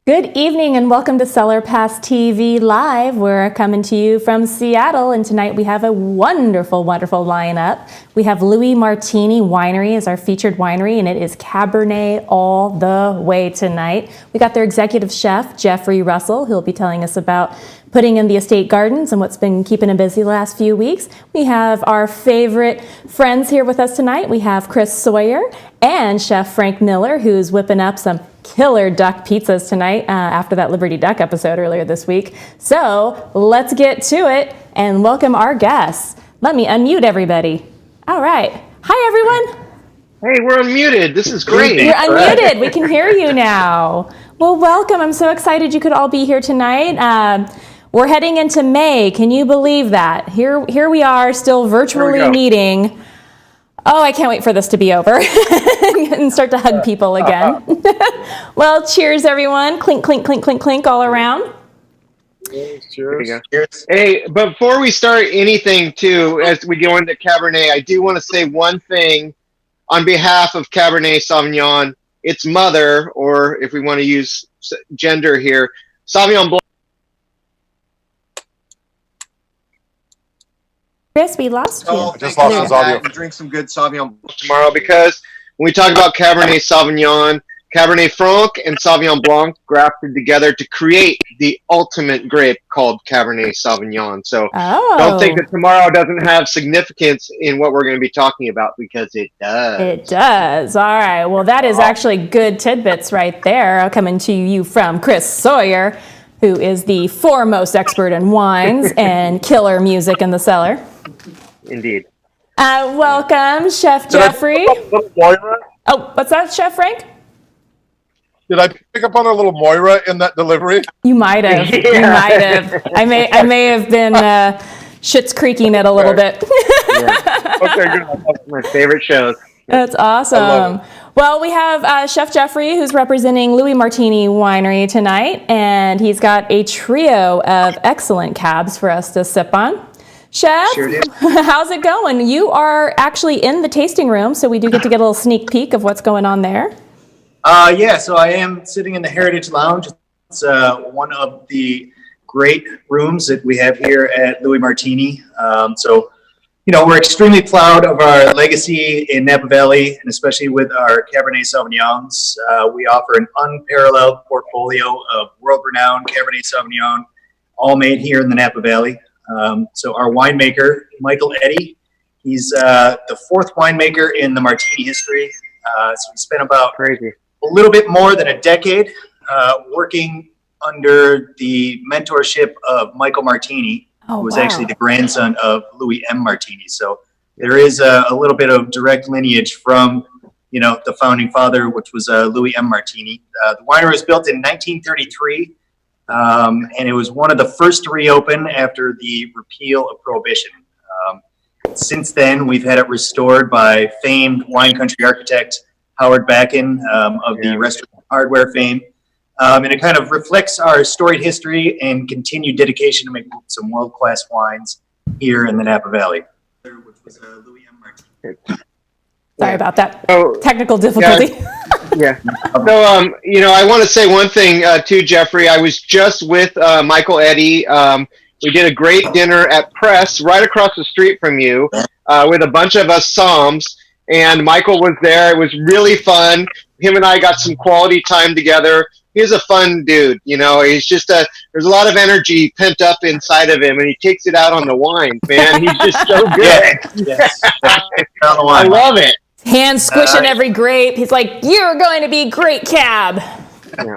Good evening and welcome to CellarPassTV Live. We're coming to you from Seattle, and tonight we have a wonderful, wonderful lineup. We have Louis Martini Winery as our featured winery, and it is Cabernet all the way tonight. We got their executive chef, Jeffery Russell, who'll be telling us about putting in the estate gardens and what's been keeping him busy the last few weeks. We have our favorite friends here with us tonight. We have Chris Sawyer and Chef Frank Miller, who's whipping up some killer duck pizzas tonight after that Liberty Duck episode earlier this week. So let's get to it and welcome our guests. Let me unmute everybody. All right. Hi, everyone. Hey, we're unmuted. This is great. You're unmuted. We can hear you now. Well, welcome. I'm so excited you could all be here tonight. We're heading into May. Can you believe that? Here we are, still virtually meeting. Oh, I can't wait for this to be over and start to hug people again. Well, cheers, everyone. Clink, clink, clink, clink, clink all around. Cheers. Cheers. Hey, before we start anything, too, as we go into Cabernet, I do want to say one thing on behalf of Cabernet Sauvignon. Its mother, or if we want to use gender here, Sauvignon Blanc. Chris, we lost you. I just lost his audio. Drink some good Sauvignon tomorrow, because when we talk about Cabernet Sauvignon, Cabernet Franc and Sauvignon Blanc grafted together to create the ultimate grape called Cabernet Sauvignon. So don't think that tomorrow doesn't have significance in what we're going to be talking about, because it does. It does. All right. Well, that is actually good tidbits right there coming to you from Chris Sawyer, who is the foremost expert in wines and killer music in the cellar. Indeed. Welcome, Chef Jeffery. Oh, what's that, Chef Frank? Did I pick up on a little Moira in that delivery? You might have. Yeah. You might have. I may have been Schitt's Creeking it a little bit. Yeah. Okay, good. My favorite shows. That's awesome. Well, we have Chef Jeffery, who's representing Louis Martini Winery tonight, and he's got a trio of excellent cabs for us to sip on. Chef, sure, how's it going? You are actually in the tasting room, so we do get to get a little sneak peek of what's going on there. Yeah, so I am sitting in the Heritage Lounge. It's one of the great rooms that we have here at Louis Martini. So, you know, we're extremely proud of our legacy in Napa Valley, and especially with our Cabernet Sauvignons. We offer an unparalleled portfolio of world-renowned Cabernet Sauvignon, all made here in the Napa Valley. So our winemaker, Michael Eddy, he's the fourth winemaker in the Martini history. So we spent about a little bit more than a decade working under the mentorship of Michael Martini, who was actually the grandson of Louis M. Martini. So there is a little bit of direct lineage from, you know, the founding father, which was Louis M. Martini. The winery was built in 1933. And it was one of the first to reopen after the repeal of Prohibition. Since then, we've had it restored by famed wine country architect Howard Backen of the Restaurant Hardware fame. And it kind of reflects our storied history and continued dedication to make some world-class wines here in the Napa Valley. Which was Louis M. Martini. Sorry about that. Technical difficulty. Yeah. So, you know, I want to say one thing too, Jeffrey. I was just with Michael Eddy. We did a great dinner at Press right across the street from you with a bunch of us Psalms, and Michael was there. It was really fun. Him and I got some quality time together. He's a fun dude. You know, he's just there's a lot of energy pent up inside of him, and he takes it out on the wine, man. He's just so good. Yes. I love it. Hands squishing every grape. He's like, "You're going to be great cab." Yeah.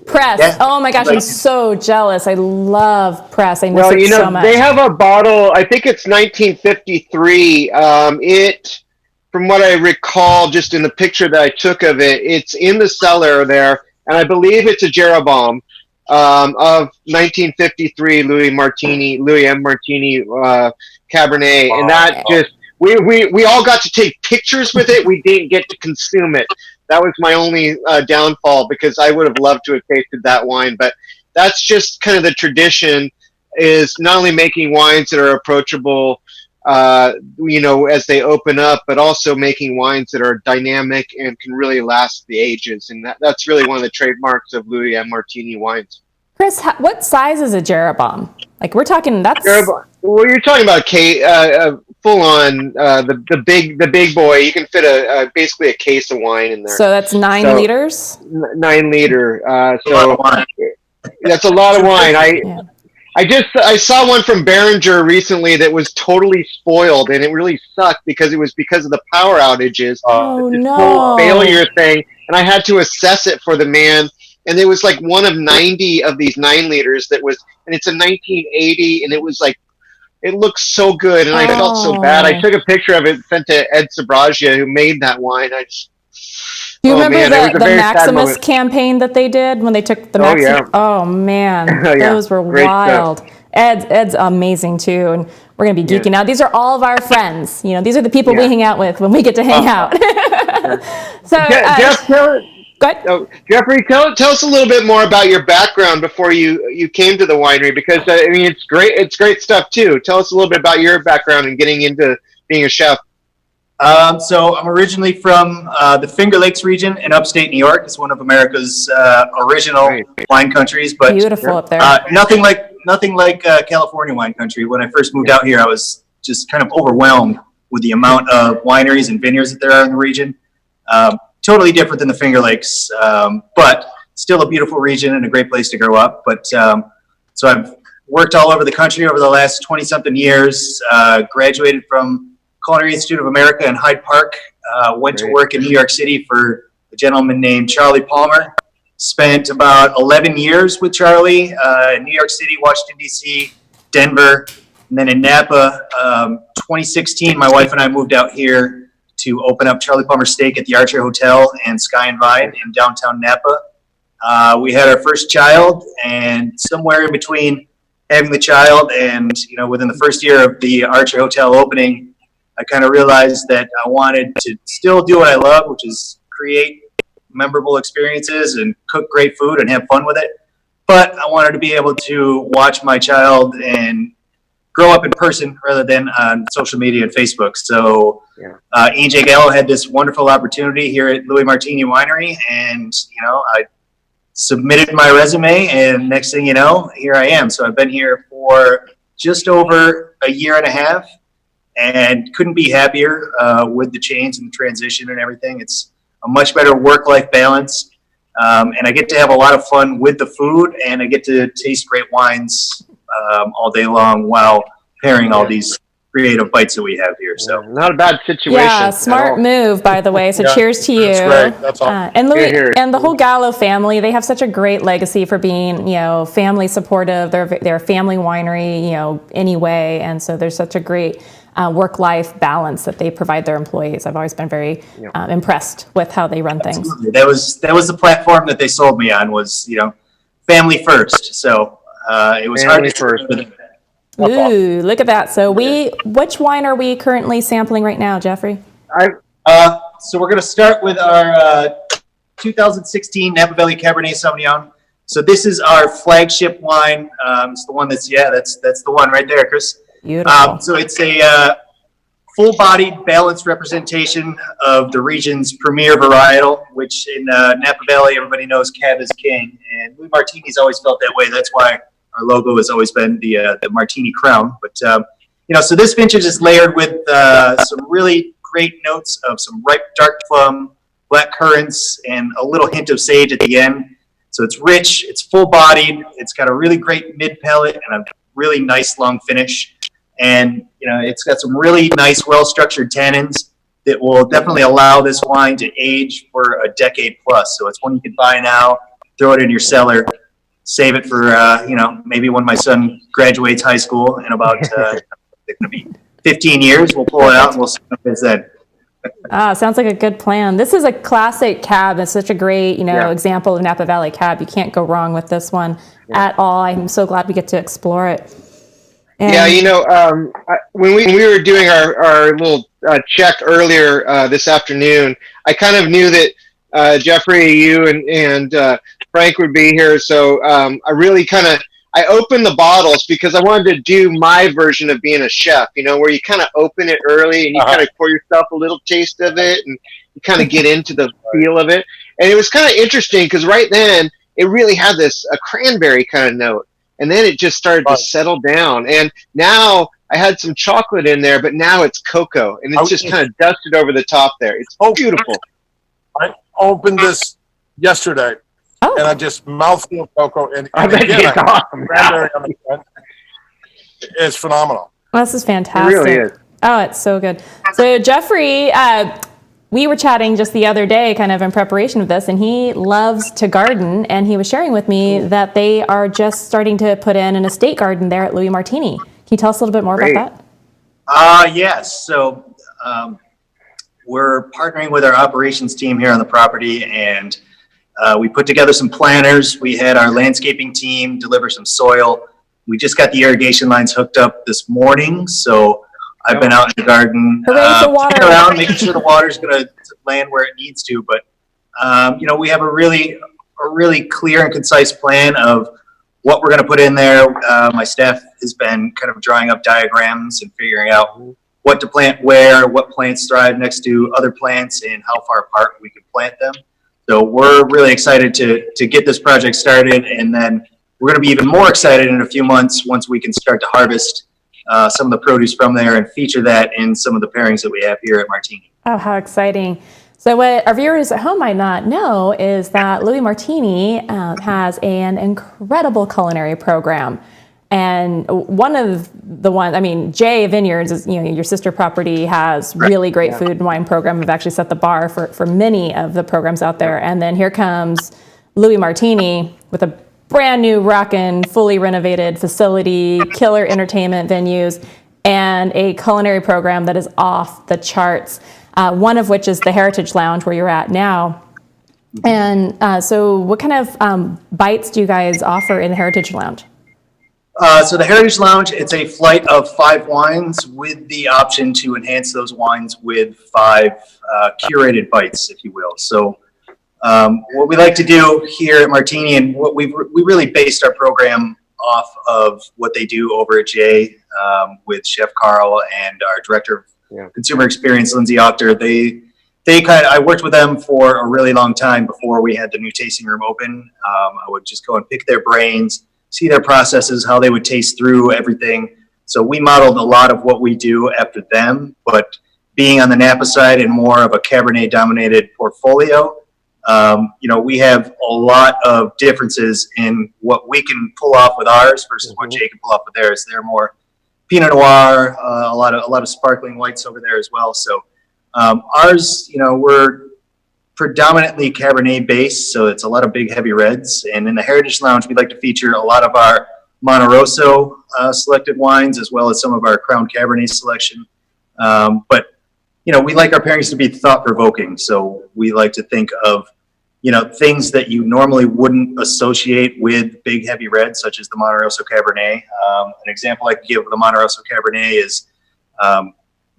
Press. Yeah. Oh my gosh, I'm so jealous. I love Press. I miss it so much. They have a bottle. I think it's 1953. From what I recall, just in the picture that I took of it, it's in the cellar there, and I believe it's a Jeroboam of 1953 Louis M. Martini Cabernet, and that just. We all got to take pictures with it. We didn't get to consume it. That was my only downfall, because I would have loved to have tasted that wine. But that's just kind of the tradition, is not only making wines that are approachable as they open up, but also making wines that are dynamic and can really last the ages. And that's really one of the trademarks of Louis and Martini wines. Chris, what size is a Jeroboam? Like we're talking, that's... Well, you're talking about full on the big boy. You can fit basically a case of wine in there. So that's 9 liters. 9 liter. So that's a lot of wine. I saw one from Behringer recently that was totally spoiled, and it really sucked because it was because of the power outages. This whole failure thing, and I had to assess it for the man. And it was like one of 90 of these 9 liters that was, and it's a 1980, and it was like, it looks so good, and I felt so bad. I took a picture of it, sent to Ed Sabragia, who made that wine. Do you remember the Maximus campaign that they did when they took the Maximus? Oh man, those were great wild. Stuff. Ed's amazing too, and we're gonna be geeking out. These are all of our friends. These are the people we hang out with when we get to hang out. So, Jeff, go ahead. Jeffrey, tell us a little bit more about your background before you came to the winery, because it's great stuff too. Tell us a little bit about your background and getting into being a chef. So I'm originally from the Finger Lakes region in upstate New York. It's one of America's original wine countries, but beautiful up there. Nothing like California wine country. When I first moved out here, I was just kind of overwhelmed with the amount of wineries and vineyards that there are in the region. Totally different than the Finger Lakes, but still a beautiful region and a great place to grow up. But so I've worked all over the country over the last 20-something years, graduated from Culinary Institute of America in Hyde Park, went to work in New York City for a gentleman named Charlie Palmer. Spent about 11 years with Charlie in New York City, Washington, D.C., Denver, and then in Napa. 2016, my wife and I moved out here to open up Charlie Palmer Steak at the Archer Hotel and Sky and Vine in downtown Napa. We had our first child, and somewhere in between having the child and, within the first year of the Archer Hotel opening, I kind of realized that I wanted to still do what I love, which is create memorable experiences and cook great food and have fun with it. But I wanted to be able to watch my child and grow up in person rather than on social media and Facebook. So E.J. Gallo had this wonderful opportunity here at Louis Martini Winery, and I submitted my resume, and next thing you know, here I am. So I've been here for just over a year and a half, and couldn't be happier with the change and the transition and everything. It's a much better work-life balance, and I get to have a lot of fun with the food, and I get to taste great wines all day long while pairing all these creative bites that we have here. So not a bad situation. Yeah, smart move, by the way. So cheers to you. That's great. That's awesome. And Louis and the whole Gallo family, they have such a great legacy for being, family supportive. They're a family winery, anyway, and so there's such a great work-life balance that they provide their employees. I've always been very impressed with how they run things. Absolutely. That was the platform that they sold me on, was family first. So it was family hard to first. Ooh, look at that. So which wine are we currently sampling right now, Jeffrey? So we're going to start with our 2016 Napa Valley Cabernet Sauvignon. So this is our flagship wine. It's the one that's the one right there, Chris. Beautiful. So it's a full-bodied, balanced representation of the region's premier varietal, which in Napa Valley, everybody knows Cab is king. And Louis Martini's always felt that way. That's why our logo has always been the Martini crown. But, so this vintage is layered with some really great notes of some ripe dark plum, black currants, and a little hint of sage at the end. So it's rich, it's full-bodied, it's got a really great mid-palate and a really nice long finish. And, it's got some really nice, well-structured tannins that will definitely allow this wine to age for a decade plus. So it's one you can buy now, throw it in your cellar, save it for, maybe when my son graduates high school in about, it's going to be 15 years, we'll pull it out and we'll see what it's then. Sounds like a good plan. This is a classic Cab. It's such a great, example of Napa Valley Cab. You can't go wrong with this one at all. I'm so glad we get to explore it. And when we were doing our little check earlier this afternoon, I kind of knew that Jeffrey, you and Frank would be here. So I really I opened the bottles because I wanted to do my version of being a chef, where you kind of open it early and you kind of pour yourself a little taste of it and you kind of get into the feel of it. And it was kind of interesting because right then it really had a cranberry kind of note. And then it just started to settle down. And now I had some chocolate in there, but now it's cocoa. And it's just kind of dusted over the top there. It's beautiful. I opened this yesterday. And I just mouthful of cocoa. And again, it's awesome. Cranberry on the front. It's phenomenal. Well, this is fantastic. It really is. Oh, it's so good. So Jeffrey, we were chatting just the other day kind of in preparation of this, and he loves to garden, and he was sharing with me that they are just starting to put in an estate garden there at Louis Martini. Can you tell us a little bit more about that? Yes. So we're partnering with our operations team here on the property, and we put together some planters. We had our landscaping team deliver some soil. We just got the irrigation lines hooked up this morning, so I've been out in the garden, around, making sure the water's going to land where it needs to. But we have a really clear and concise plan of what we're going to put in there. My staff has been kind of drawing up diagrams and figuring out what to plant where, what plants thrive next to other plants, and how far apart we can plant them. So we're really excited to get this project started, and then we're going to be even more excited in a few months once we can start to harvest some of the produce from there and feature that in some of the pairings that we have here at Martini. Oh, how exciting. So what our viewers at home might not know is that Louis Martini has an incredible culinary program. And one of the ones, Jay Vineyards is, your sister property has really great food and wine program. We've actually set the bar for many of the programs out there. And then here comes Louis Martini with a brand new rockin', fully renovated facility, killer entertainment venues, and a culinary program that is off the charts. One of which is the Heritage Lounge where you're at now. And so what kind of bites do you guys offer in the Heritage Lounge? So the Heritage Lounge, it's a flight of 5 wines with the option to enhance those wines with 5 curated bites, if you will. So what we like to do here at Martini, and what we really based our program off of what they do over at Jay with Chef Carl and our director of consumer experience, Lindsay Octor. I worked with them for a really long time before we had the new tasting room open. I would just go and pick their brains, see their processes, how they would taste through everything. So we modeled a lot of what we do after them, but being on the Napa side and more of a Cabernet dominated portfolio, we have a lot of differences in what we can pull off with ours versus what Jay can pull off with theirs. They're more Pinot Noir, a lot of sparkling whites over there as well. So ours, we're predominantly Cabernet based, so it's a lot of big heavy reds. And in the Heritage Lounge, we'd like to feature a lot of our Monte Rosso selected wines, as well as some of our Crown Cabernet selection. But we like our pairings to be thought provoking. So we like to think of things that you normally wouldn't associate with big heavy reds, such as the Monte Rosso Cabernet. An example I could give of the Monte Rosso Cabernet is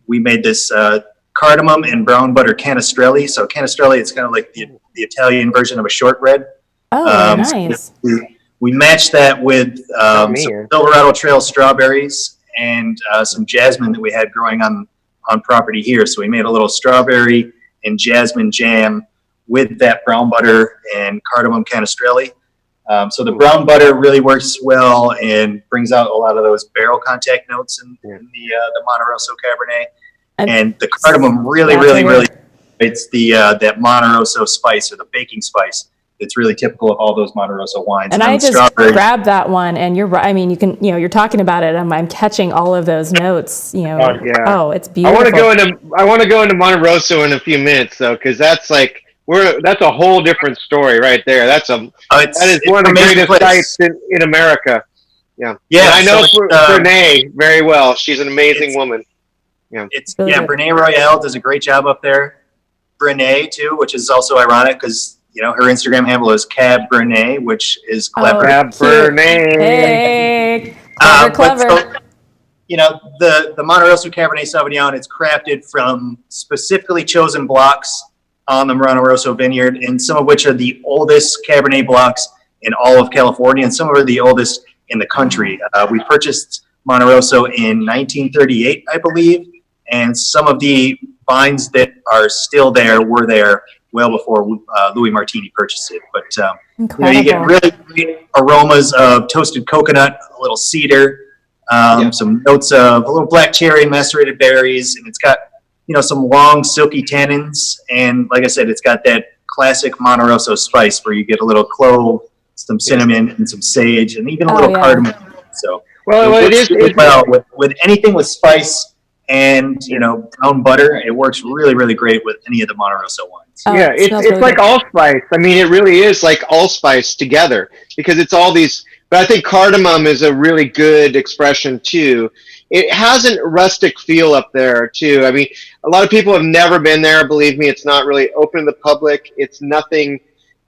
we made this cardamom and brown butter canestrelli. So canestrelli, it's kind of like the Italian version of a shortbread. Oh, nice. So we matched that with some Silverado Trail strawberries and some jasmine that we had growing on property here. So we made a little strawberry and jasmine jam with that brown butter and cardamom canestrelli. So the brown butter really works well and brings out a lot of those barrel contact notes in the Monte Rosso Cabernet. And the cardamom really it's that Monte Rosso spice, or the baking spice, that's really typical of all those Monte Rosso wines. And I just grabbed that one, and you're right. You can, you're talking about it. I'm catching all of those notes. Oh, it's beautiful. I want to go into Monte Rosso in a few minutes, though, because that's that's a whole different story right there. That is one of the greatest sites in America. Yeah. And I know Brene very well. She's an amazing woman. Yeah. Brene Royale does a great job up there. Brene too, which is also ironic because her Instagram handle is Cab Brene, which is clever. Cab Brene. Hey, clever. The Monte Rosso Cabernet Sauvignon, it's crafted from specifically chosen blocks on the Monte Rosso vineyard, and some of which are the oldest Cabernet blocks in all of California, and some of the oldest in the country. We purchased Monte Rosso in 1938, I believe, and some of the vines that are still there were there well before Louis Martini purchased it. But you get really great aromas of toasted coconut, a little cedar, some notes of a little black cherry, macerated berries, and it's got some long silky tannins. And like I said, it's got that classic Monte Rosso spice where you get a little clove, some cinnamon, and some sage, and even a little cardamom. So it is well with anything with spice and brown butter. It works really, really great with any of the Monte Rosso wines. It's really like allspice. I mean, it really is like allspice together because it's all these. But I think cardamom is a really good expression too. It has a rustic feel up there too. I mean, a lot of people have never been there. Believe me, it's not really open to the public. It's nothing,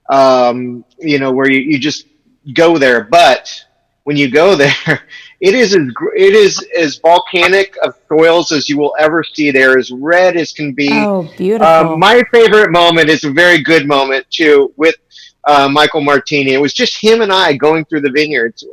where you just go there. But when you go there, it is as volcanic of soils as you will ever see. They're as red as can be. Oh, beautiful. My favorite moment is a very good moment too with Michael Martini. It was just him and I going through the vineyards.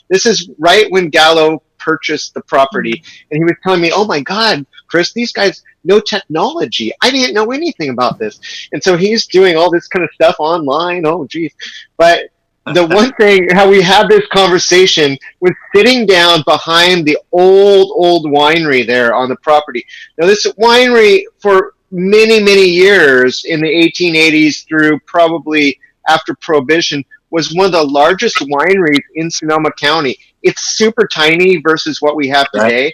This is right when Gallo purchased the property, and he was telling me, "Oh my God, Chris, these guys know technology. I didn't know anything about this." And so he's doing all this kind of stuff online. Oh, geez. But the one thing, how we had this conversation was sitting down behind the old winery there on the property. Now, this winery for many, many years in the 1880s through probably after Prohibition was one of the largest wineries in Sonoma County. It's super tiny versus what we have today,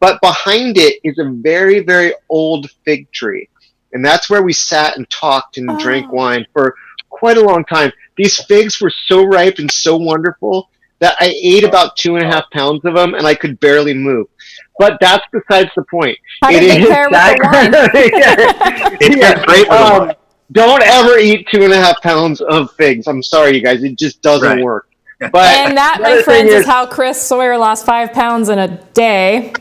but behind it is a very, very old fig tree. And that's where we sat and talked and drank wine for quite a long time. These figs were so ripe and so wonderful that I ate about 2.5 pounds of them and I could barely move. But that's besides the point. How did they pair with the wine? It's great with the wine. Don't ever eat 2.5 pounds of figs. I'm sorry, you guys. It just doesn't work. But and that, my friends, is how Chris Sawyer lost 5 pounds in a day.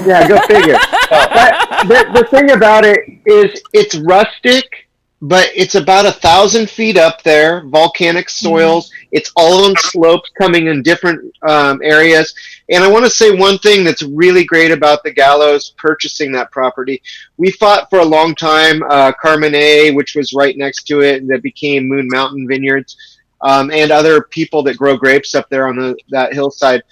Yeah, go figure. But the thing about it is it's rustic, but it's about 1,000 feet up there, volcanic soils. It's all on slopes coming in different areas. And I want to say one thing that's really great about the Gallos purchasing that property. We fought for a long time, Carmenet, which was right next to it, that became Moon Mountain Vineyards, and other people that grow grapes up there on that hillside.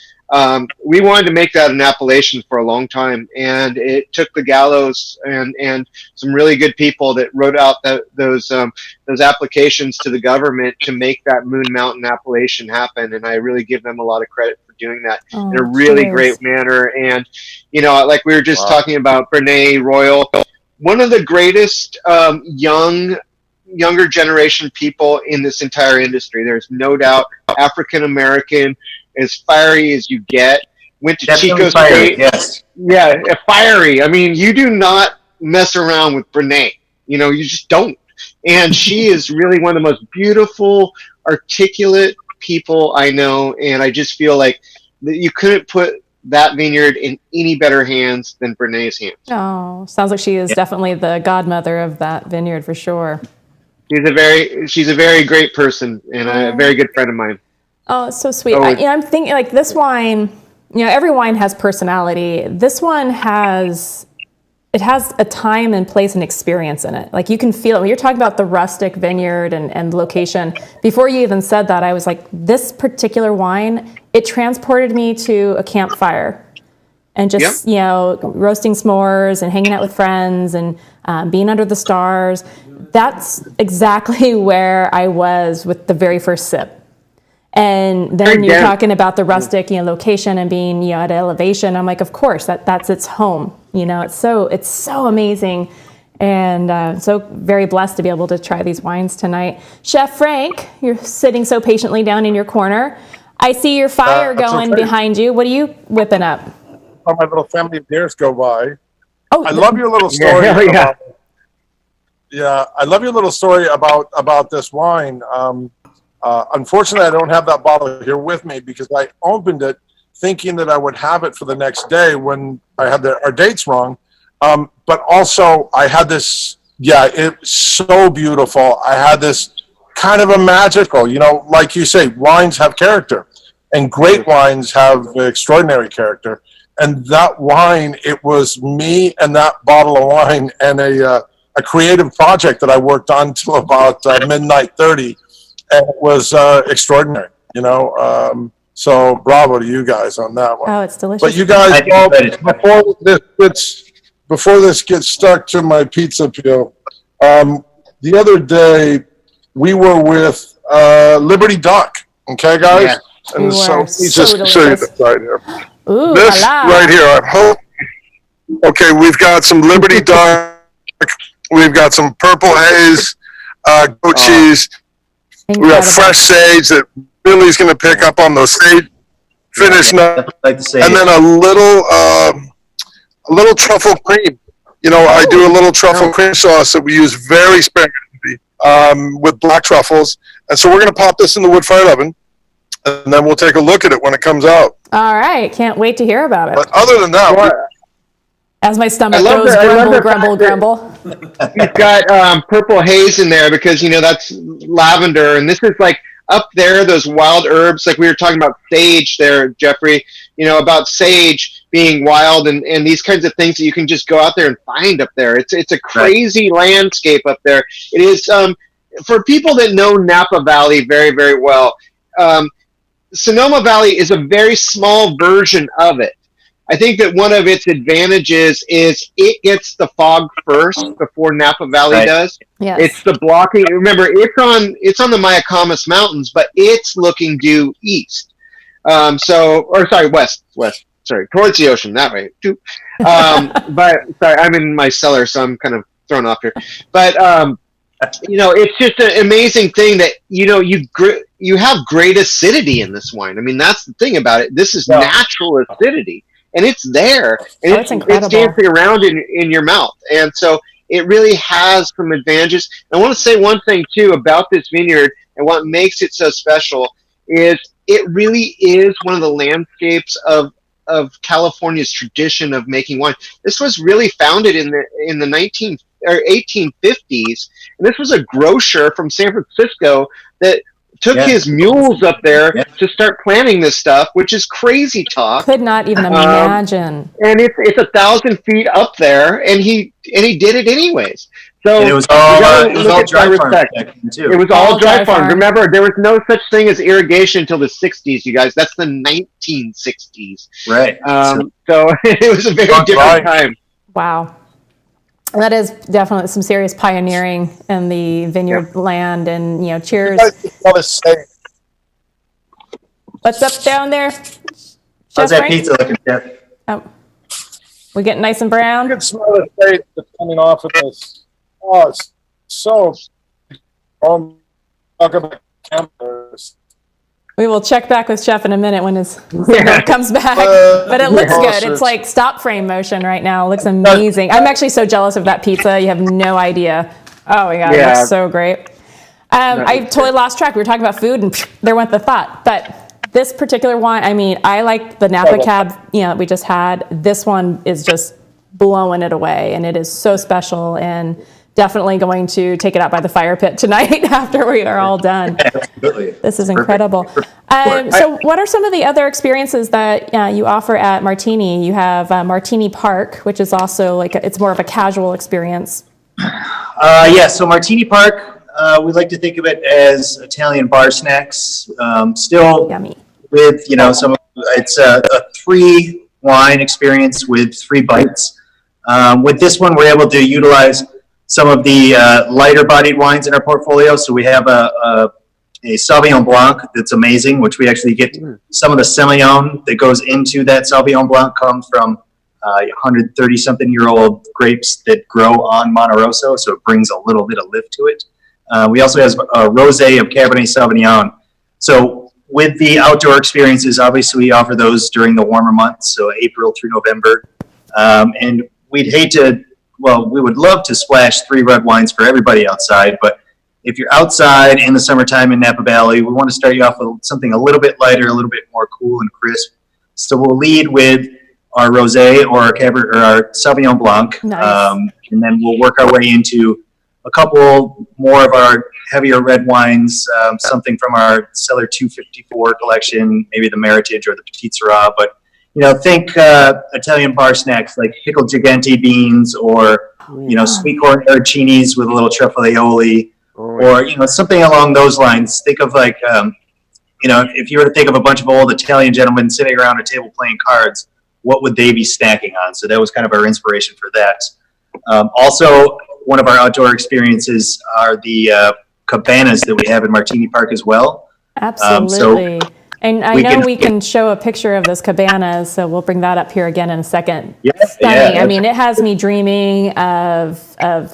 We wanted to make that an appellation for a long time, and it took the Gallos and some really good people that wrote out those applications to the government to make that Moon Mountain appellation happen. And I really give them a lot of credit for doing that in a really great manner. And like we were just talking about Bernay Royal, one of the greatest younger generation people in this entire industry. There's no doubt. African American, as fiery as you get. Went to Chico State. Yes. Yeah, fiery. I mean, you do not mess around with Brene. You just don't. And she is really one of the most beautiful, articulate people I know. And I just feel like that you couldn't put that vineyard in any better hands than Brene's hands. Oh, sounds like she is definitely the godmother of that vineyard for sure. She's a very great person and a very good friend of mine. Oh, it's so sweet. I'm thinking like this wine, every wine has personality. This one has a time and place and experience in it. Like you can feel it. When you're talking about the rustic vineyard and location, before you even said that, I was like, this particular wine, it transported me to a campfire and just, roasting s'mores and hanging out with friends and being under the stars. That's exactly where I was with the very first sip. And then you're talking about the rustic, location and being, at elevation. I'm like, of course, that's its home. It's so amazing, and so very blessed to be able to try these wines tonight. Chef Frank, you're sitting so patiently down in your corner. I see your fire going behind you. What are you whipping up? Oh, my little family of deers go by. Oh, I love your little story. I love your little story about this wine. Unfortunately, I don't have that bottle here with me because I opened it thinking that I would have it for the next day when I had our dates wrong. But also, I had this, it's so beautiful. I had this kind of a magical, like you say, wines have character. And great wines have extraordinary character. And that wine, it was me and that bottle of wine and a creative project that I worked on till about midnight 30. And it was extraordinary, you know. So bravo to you guys on that one. Oh, it's delicious. But you guys, before this gets stuck to my pizza peel, the other day we were with Liberty Duck. Okay, guys? Yeah. And so let me just delicious. show you this right here. Ooh, This la la. right here, I hope. Okay, we've got some Liberty Duck. We've got some Purple Haze, goat cheese. Incredible. We have fresh sage that Billy's going to pick up on those sage finish nuts, Like the sage. and then a little truffle cream. You know, I do a little truffle cream sauce that we use very sparingly with black truffles, and so we're going to pop this in the wood-fired oven, and then we'll take a look at it when it comes out. All right, can't wait to hear about it. But other than that, As my stomach I love goes the- I love grumble, the grumble, fact grumble. You've got Purple Haze in there because, you know, that's lavender. And this is like up there, those wild herbs. Like we were talking about sage there, Jeffrey, you know, about sage being wild and these kinds of things that you can just go out there and find up there. It's a crazy landscape up there. It is, for people that know Napa Valley very, very well, Sonoma Valley is a very small version of it. I think that one of its advantages is it gets the fog first before Napa Valley does. Yes. It's the blocking. Remember, it's on the Mayacamas Mountains, but it's looking due east. West. Sorry, towards the ocean that way. But sorry, I'm in my cellar, so I'm kind of thrown off here. But you know, it's just an amazing thing that you have great acidity in this wine. I mean, that's the thing about it. This is natural acidity. And it's there, and it's incredible. It's dancing around in your mouth, and so it really has some advantages. I want to say one thing too about this vineyard, and what makes it so special is it really is one of the landscapes of California's tradition of making wine. This was really founded in the 1850s, and this was a grocer from San Francisco that took his mules up there to start planting this stuff, which is crazy talk. Could not even imagine. And it's 1,000 feet up there, and he did it anyways. So And it was all dry farm respect. back then, too. It was all dry farm. farm. Remember, there was no such thing as irrigation until the 60s, you guys. That's the 1960s. Right. So it was a very different time. Wow. That is definitely some serious pioneering in the vineyard land, and cheers. What's up down there? How's Chef that Frank? pizza looking, Jeff? Oh, we getting nice and brown. you can smell the sage that's coming off of this. Oh, it's so. Talk about campers. We will check back with Chef in a minute when his signal comes back. But it looks good. It's like stop frame motion right now. It looks amazing. I'm actually so jealous of that pizza. You have no idea. Oh my God, it looks so great. I totally lost track. We were talking about food and there went the thought. But this particular wine, I mean, I like the Napa Cab, that we just had. This one is just blowing it away, and it is so special, and definitely going to take it out by the fire pit tonight after we are all done. Absolutely. This is incredible. So what are some of the other experiences that you offer at Martini? You have Martini Park, which is also it's more of a casual experience. So Martini Park, we like to think of it as Italian bar snacks. Still Yummy. with, it's a 3 wine experience with 3 bites. With this one, we're able to utilize some of the lighter bodied wines in our portfolio. So we have a Sauvignon Blanc that's amazing, which we actually get some of the Semillon that goes into that Sauvignon Blanc comes from 130-something-year-old grapes that grow on Monte Rosso, so it brings a little bit of lift to it. We also have a rosé of Cabernet Sauvignon. So with the outdoor experiences, obviously we offer those during the warmer months, so April through November. And we would love to splash 3 red wines for everybody outside, but if you're outside in the summertime in Napa Valley, we want to start you off with something a little bit lighter, a little bit more cool and crisp. So we'll lead with our rosé or our Sauvignon Blanc, Nice. and then we'll work our way into a couple more of our heavier red wines, something from our Cellar 254 collection, maybe the Meritage or the Petit Syrah. But, think Italian bar snacks like pickled gigante beans or, sweet corn arancinis with a little truffle aioli or, something along those lines. Think of like, if you were to think of a bunch of old Italian gentlemen sitting around a table playing cards, what would they be snacking on? So that was kind of our inspiration for that. Also, one of our outdoor experiences are the cabanas that we have in Martini Park as well. Absolutely. And I know we can show a picture of those cabanas, so we'll bring that up here again in a second. Stunning. Yeah, I mean, it has me dreaming of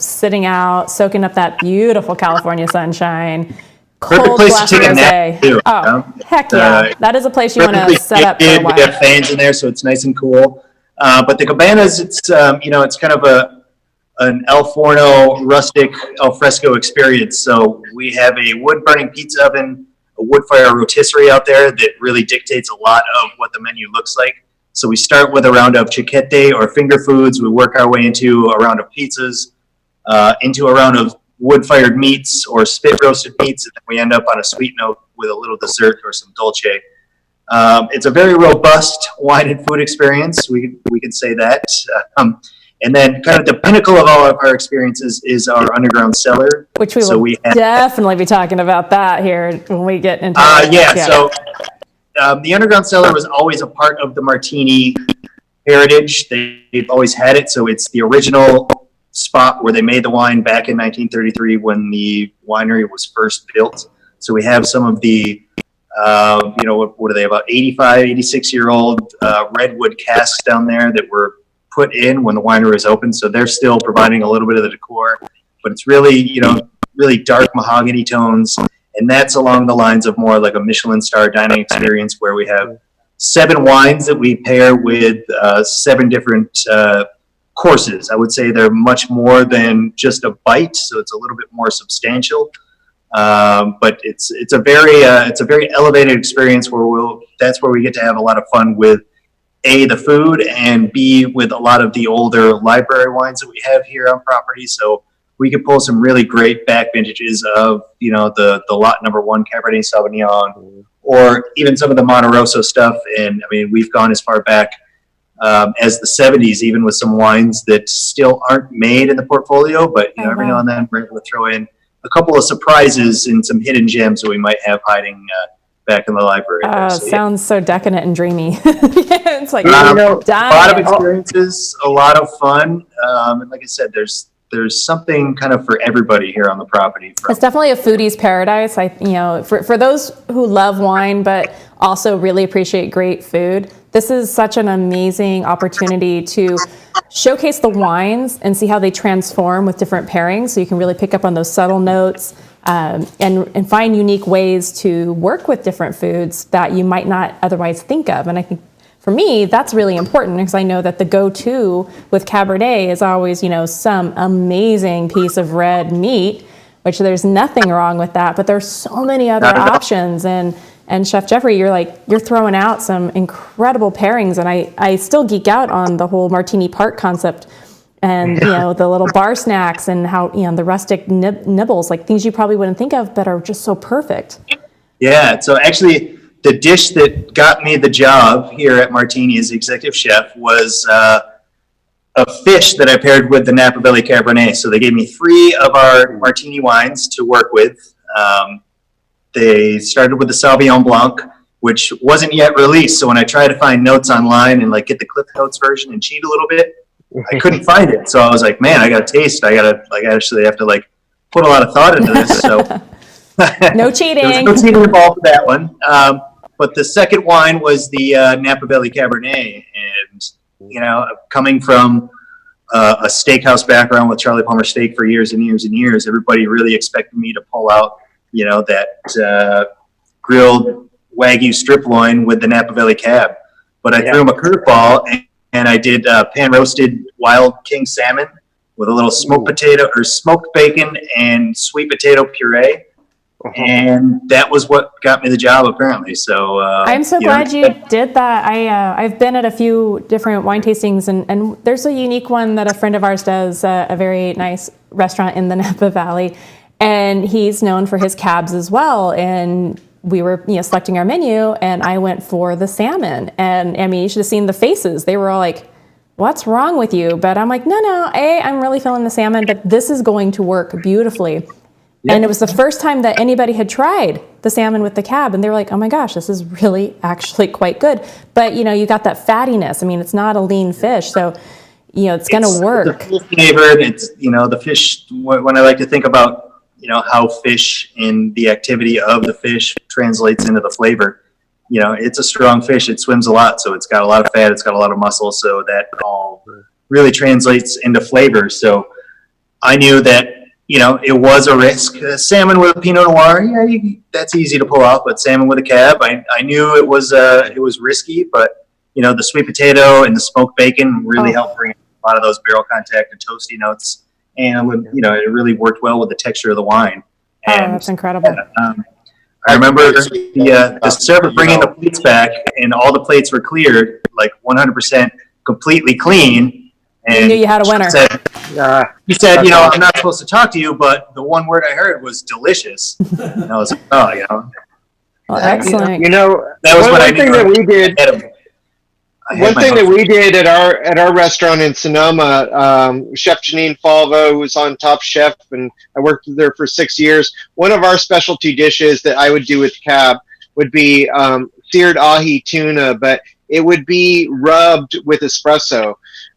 sitting out, soaking up that beautiful California sunshine. Perfect place to take a nap too. Oh, heck yeah. That is a place you want to set up for a while. We have fans in there, so it's nice and cool. But the cabanas, it's kind of an El Forno rustic al fresco experience. So we have a wood-burning pizza oven, a wood fire rotisserie out there that really dictates a lot of what the menu looks like. So we start with a round of cicchette or finger foods. We work our way into a round of pizzas, into a round of wood-fired meats or spit-roasted meats, and then we end up on a sweet note with a little dessert or some dolce. It's a very robust wine and food experience. We can say that. And then kind of the pinnacle of all of our experiences is our underground cellar. Which we will definitely be talking about that here when we get into So the underground cellar was always a part of the Martini heritage. They've always had it. So it's the original spot where they made the wine back in 1933 when the winery was first built. So we have some of the, what are they, about 85, 86-year-old redwood casks down there that were put in when the winery was open. So they're still providing a little bit of the decor, but it's really, really dark mahogany tones. And that's along the lines of more like a Michelin star dining experience where we have 7 wines that we pair with 7 different courses. I would say they're much more than just a bite, so it's a little bit more substantial. But it's a very elevated experience where that's where we get to have a lot of fun with A, the food, and B, with a lot of the older library wines that we have here on property. So we could pull some really great back vintages of the lot number 1 Cabernet Sauvignon, or even some of the Monte Rosso stuff. And I mean, we've gone as far back as the 70s, even with some wines that still aren't made in the portfolio, but every now and then we're able to throw in a couple of surprises and some hidden gems that we might have hiding back in the library. Sounds so decadent and dreamy. It's like a lot of experiences, a lot of fun, and like I said, there's something kind of for everybody here on the property. It's definitely a foodie's paradise. For those who love wine but also really appreciate great food, this is such an amazing opportunity to showcase the wines and see how they transform with different pairings. So you can really pick up on those subtle notes and find unique ways to work with different foods that you might not otherwise think of. And I think for me, that's really important because I know that the go-to with Cabernet is always, some amazing piece of red meat, which there's nothing wrong with that, but there's so many other options. And Chef Jeffery, you're throwing out some incredible pairings, and I still geek out on the whole Martini Park concept and, the little bar snacks and how, the rustic nibbles, like things you probably wouldn't think of, but are just so perfect. Yeah. So actually, the dish that got me the job here at Martini as executive chef was a fish that I paired with the Napa Valley Cabernet. So they gave me 3 of our Martini wines to work with. They started with the Sauvignon Blanc, which wasn't yet released. So when I tried to find notes online and get the Cliff Notes version and cheat a little bit, I couldn't find it. So I was like, man, I got to taste. I actually have to put a lot of thought into this. So no cheating. There was no cheating involved with that one. But the second wine was the Napa Valley Cabernet. And, coming from a steakhouse background with Charlie Palmer Steak for years and years and years, everybody really expected me to pull out, that grilled Wagyu strip loin with the Napa Valley Cab. But I threw him a curveball, and I did pan-roasted wild king salmon with a little smoked potato or smoked bacon and sweet potato puree and that was what got me the job, apparently. So I'm so glad you did that. I've been at a few different wine tastings, and there's a unique one that a friend of ours does, a very nice restaurant in the Napa Valley, and he's known for his cabs as well. And we were, selecting our menu, and I went for the salmon. And I mean, you should have seen the faces. They were all like, "What's wrong with you?" But I'm like, no, I'm really feeling the salmon, but this is going to work beautifully. Yeah. And it was the first time that anybody had tried the salmon with the cab, and they were like, "Oh my gosh, this is really actually quite good." But you got that fattiness. I mean, it's not a lean fish, so it's going to work. The flavor, it's the fish. When I like to think about how fish and the activity of the fish translates into the flavor. It's a strong fish. It swims a lot, so it's got a lot of fat. It's got a lot of muscle, so that all really translates into flavor. So I knew that it was a risk. Salmon with a Pinot Noir, that's easy to pull off, but salmon with a cab, I knew it was risky, but the sweet potato and the smoked bacon really helped bring a lot of those barrel contact and toasty notes, and it really worked well with the texture of the wine. And that's incredible. I remember the server bringing the plates back, and all the plates were cleared, like 100% completely clean. And you knew you had a winner. He said, I'm not supposed to talk to you, but the one word I heard was delicious. And I was like, Well, excellent. That was what I knew. That we did. One thing that we did at our restaurant in Sonoma, Chef Janine Falvo was on Top Chef, and I worked there for 6 years. One of our specialty dishes that I would do with cab would be seared ahi tuna, but it would be rubbed with espresso.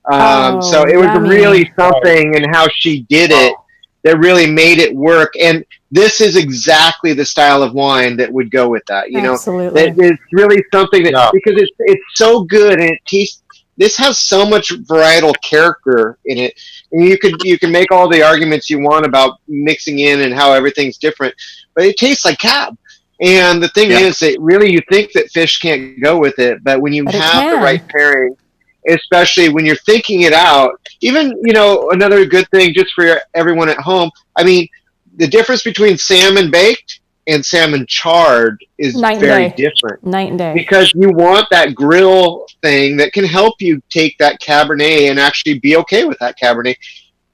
So it was really something, and how she did it that really made it work. And this is exactly the style of wine that would go with that. Absolutely. It's really something that because it's so good, and it tastes. This has so much varietal character in it, and you can make all the arguments you want about mixing in and how everything's different, but it tastes like cab. And the thing is that really you think that fish can't go with it, but when you have the right pairing, especially when you're thinking it out, even, another good thing just for everyone at home, I mean, the difference between salmon baked and salmon charred is very different. Night and day. Because you want that grill thing that can help you take that Cabernet and actually be okay with that Cabernet.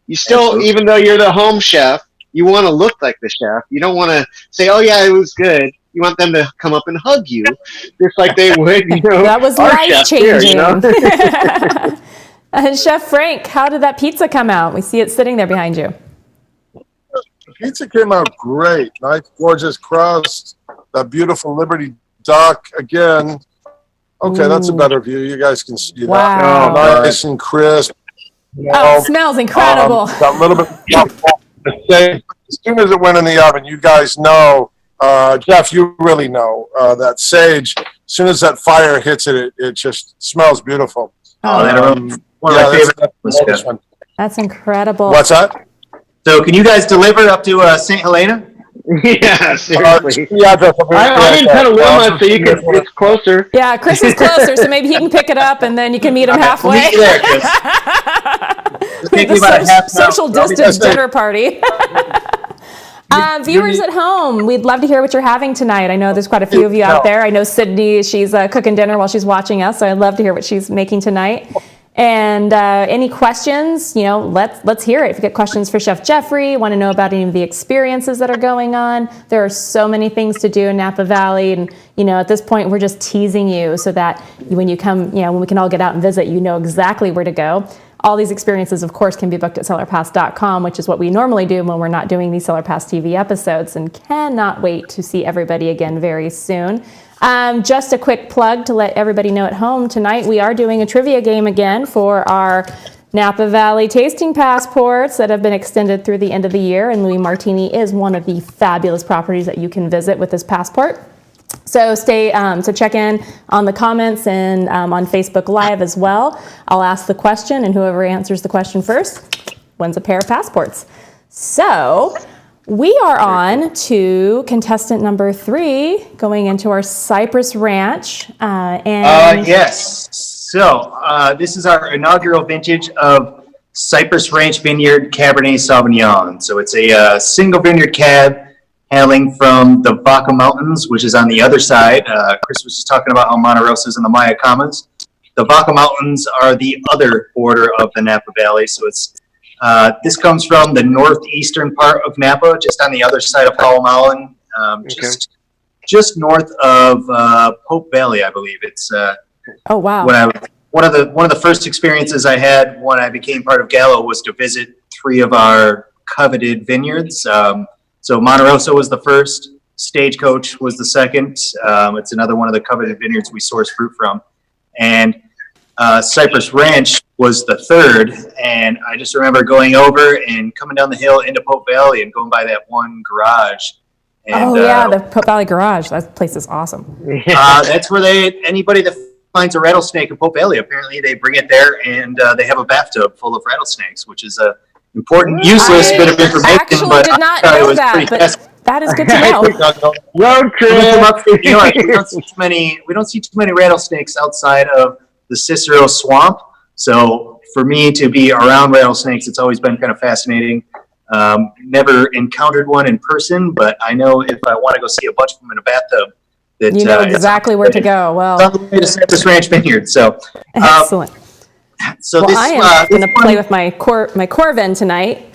You still, even though you're the home chef, you want to look like the chef. You don't want to say, "Oh yeah, it was good." You want them to come up and hug you, just like they would, That was life-changing. Here, And Chef Frank, how did that pizza come out? We see it sitting there behind you. The pizza came out great. Nice, gorgeous crust. That beautiful Liberty duck again. Okay, that's a better view. You guys can see that. Wow. Nice and crisp. It smells incredible. Got a little bit. As soon as it went in the oven, you guys know. Jeff, you really know that sage. As soon as that fire hits it, it just smells beautiful. One of my favorite. That's incredible. What's that? So, can you guys deliver up to St. Helena? Yeah, seriously. I didn't Petaluma, so it's closer. Yeah, Chris is closer, so maybe he can pick it up, and then you can meet him halfway. We'll meet you there, Chris. The social distance dinner party. Viewers at home, we'd love to hear what you're having tonight. I know there's quite a few of you out there. I know Sydney, she's cooking dinner while she's watching us, so I'd love to hear what she's making tonight. And any questions, let's hear it. If you get questions for Chef Jeffery, want to know about any of the experiences that are going on, there are so many things to do in Napa Valley. And, at this point, we're just teasing you so that when you come, when we can all get out and visit, exactly where to go. All these experiences, of course, can be booked at CellarPass.com, which is what we normally do when we're not doing these CellarPass TV episodes, and cannot wait to see everybody again very soon. Just a quick plug to let everybody know at home. Tonight we are doing a trivia game again for our Napa Valley tasting passports that have been extended through the end of the year, and Louis Martini is one of the fabulous properties that you can visit with this passport. So so check in on the comments and on Facebook Live as well. I'll ask the question, and whoever answers the question first wins a pair of passports. So we are on to contestant number 3, going into our Cypress Ranch. Yes. So this is our inaugural vintage of Cypress Ranch Vineyard Cabernet Sauvignon. So it's a single vineyard cab, hailing from the Vaca Mountains, which is on the other side. Chris was just talking about how Monte Rosa is in the Mayacamas. The Vaca Mountains are the other border of the Napa Valley. So it's this comes from the northeastern part of Napa, just on the other side of Howell Mountain, just north of Pope Valley, I believe. It's oh wow! One of the first experiences I had when I became part of Gallo was to visit 3 of our coveted vineyards. So Monte Rosa was the first, Stagecoach was the second. It's another one of the coveted vineyards we source fruit from. And Cypress Ranch was the third. And I just remember going over and coming down the hill into Pope Valley and going by that one garage. And, the Pope Valley Garage. That place is awesome. That's where anybody that finds a rattlesnake in Pope Valley, apparently they bring it there and they have a bathtub full of rattlesneks, which is a important, useless bit of information. I actually did not know that, but that is good to know. Road trip. We don't see too many rattlesnakes outside of the Cicero Swamp. So for me to be around rattlesnakes, it's always been kind of fascinating. Never encountered one in person, but I know if I want to go see a bunch of them in a bathtub, that you know exactly where to go. Well, it's on the way to Cypress Ranch Vineyard. So excellent. So I am going to play with my Corvin tonight,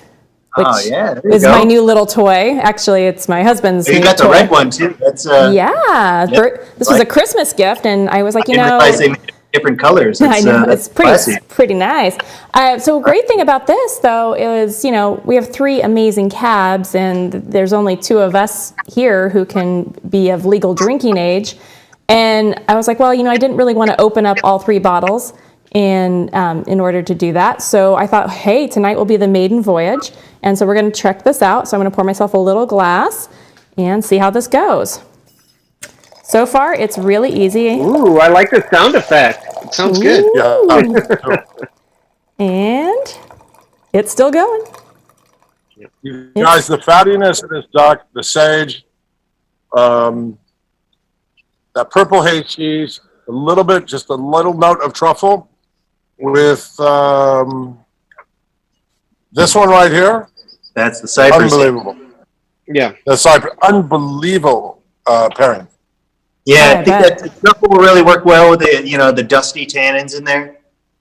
which is my new little toy. Actually, it's my husband's. You got the red one too. That's this was a Christmas gift, and I was like, I didn't realize they made different colors. I know it's pretty nice. So a great thing about this, though, is we have 3 amazing cabs, and there's only 2 of us here who can be of legal drinking age. And I was like, well, I didn't really want to open up all 3 bottles. And in order to do that, so I thought, hey, tonight will be the maiden voyage, and so we're going to check this out. So I'm going to pour myself a little glass and see how this goes. So far, it's really easy. Ooh, I like the sound effect. It sounds good. Yeah. And it's still going. You guys, the fattiness of this duck, the sage, that purple haze cheese, just a little note of truffle with this one right here. That's the Cypress. Unbelievable. Yeah. The Cypress. Unbelievable pairing. Yeah, I think that the truffle will really work well with the dusty tannins in there.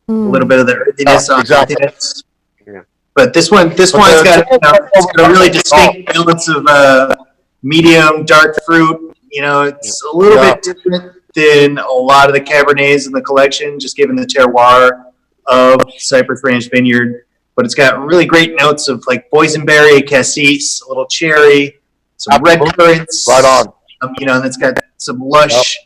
A little bit of the earthiness on earthiness. Yeah. But this one's got a really distinct balance of medium dark fruit. It's a little bit different than a lot of the Cabernets in the collection, just given the terroir of Cypress Ranch Vineyard. But it's got really great notes of like boysenberry, cassis, a little cherry, some red currants. Right on. And it's got some lush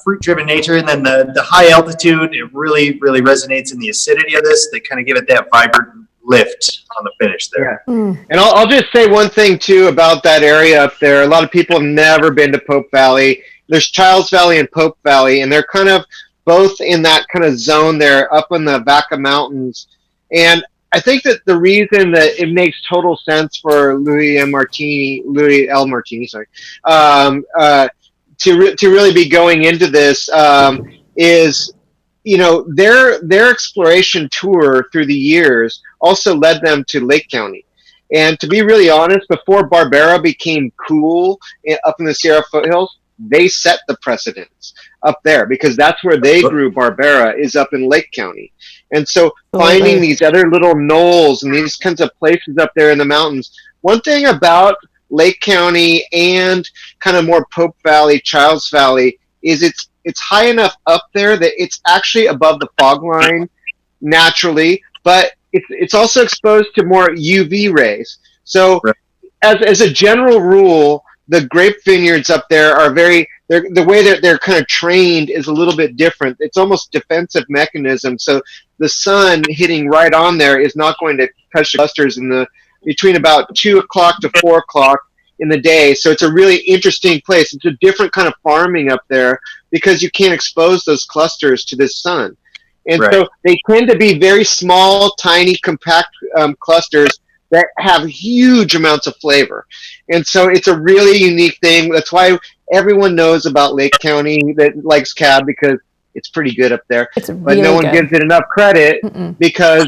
fruit-driven nature. And then the high altitude, it really, really resonates in the acidity of this. They kind of give it that vibrant lift on the finish there. Yeah. And I'll just say one thing, too, about that area up there. A lot of people have never been to Pope Valley. There's Childs Valley and Pope Valley, and they're kind of both in that kind of zone there up in the Vaca Mountains. And I think that the reason that it makes total sense for Louis L. Martini, to really be going into this is, their exploration tour through the years also led them to Lake County. And to be really honest, before Barbera became cool up in the Sierra foothills, they set the precedence up there because that's where they grew Barbera, is up in Lake County. And so finding these other little knolls and these kinds of places up there in the mountains. One thing about Lake County and kind of more Pope Valley, Childs Valley is it's high enough up there that it's actually above the fog line naturally, but it's also exposed to more UV rays. So as a general rule, the grape vineyards up there are the way that they're kind of trained is a little bit different. It's almost defensive mechanism. So the sun hitting right on there is not going to touch the clusters between about 2 o'clock to 4 o'clock in the day. So it's a really interesting place. It's a different kind of farming up there because you can't expose those clusters to the sun. And so they tend to be very small, tiny, compact clusters that have huge amounts of flavor. And so it's a really unique thing. That's why everyone knows about Lake County that likes Cab, because it's pretty good up there. But no one gives it enough credit because,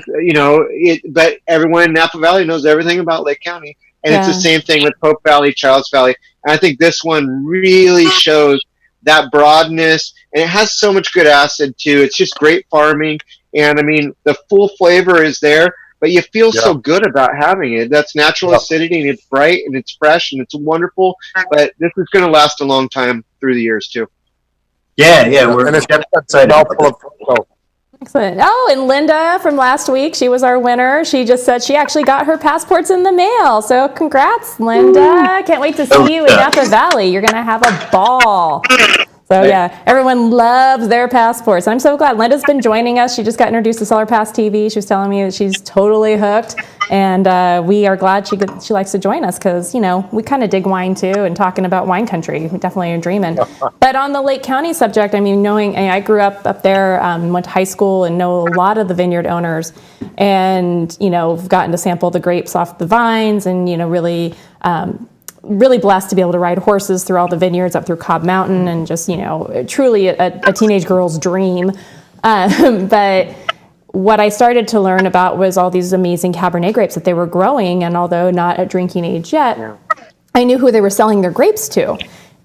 but everyone in Napa Valley knows everything about Lake County. And it's the same thing with Pope Valley, Childs Valley. And I think this one really shows that broadness, and it has so much good acid too. It's just great farming, and I mean the full flavor is there, but you feel so good about having it. That's natural acidity, and it's bright and it's fresh and it's wonderful. But this is going to last a long time through the years too. We're and it's excited. Excellent. Oh, and Linda from last week, she was our winner. She just said she actually got her passports in the mail. So congrats, Linda. Can't wait to see you in Napa Valley. You're going to have a ball. So yeah, everyone loves their passports. I'm so glad Linda's been joining us. She just got introduced to CellarPassTV. She was telling me that she's totally hooked, and we are glad she likes to join us because, you know, we kind of dig wine too, and talking about wine country, we definitely are dreaming. But on the Lake County subject, I mean, I grew up there, went to high school, and know a lot of the vineyard owners, and you know, have gotten to sample the grapes off the vines, and you know, really blessed to be able to ride horses through all the vineyards up through Cobb Mountain, and just, you know, truly a teenage girl's dream. But what I started to learn about was all these amazing Cabernet grapes that they were growing, and although not at drinking age yet, I knew who they were selling their grapes to.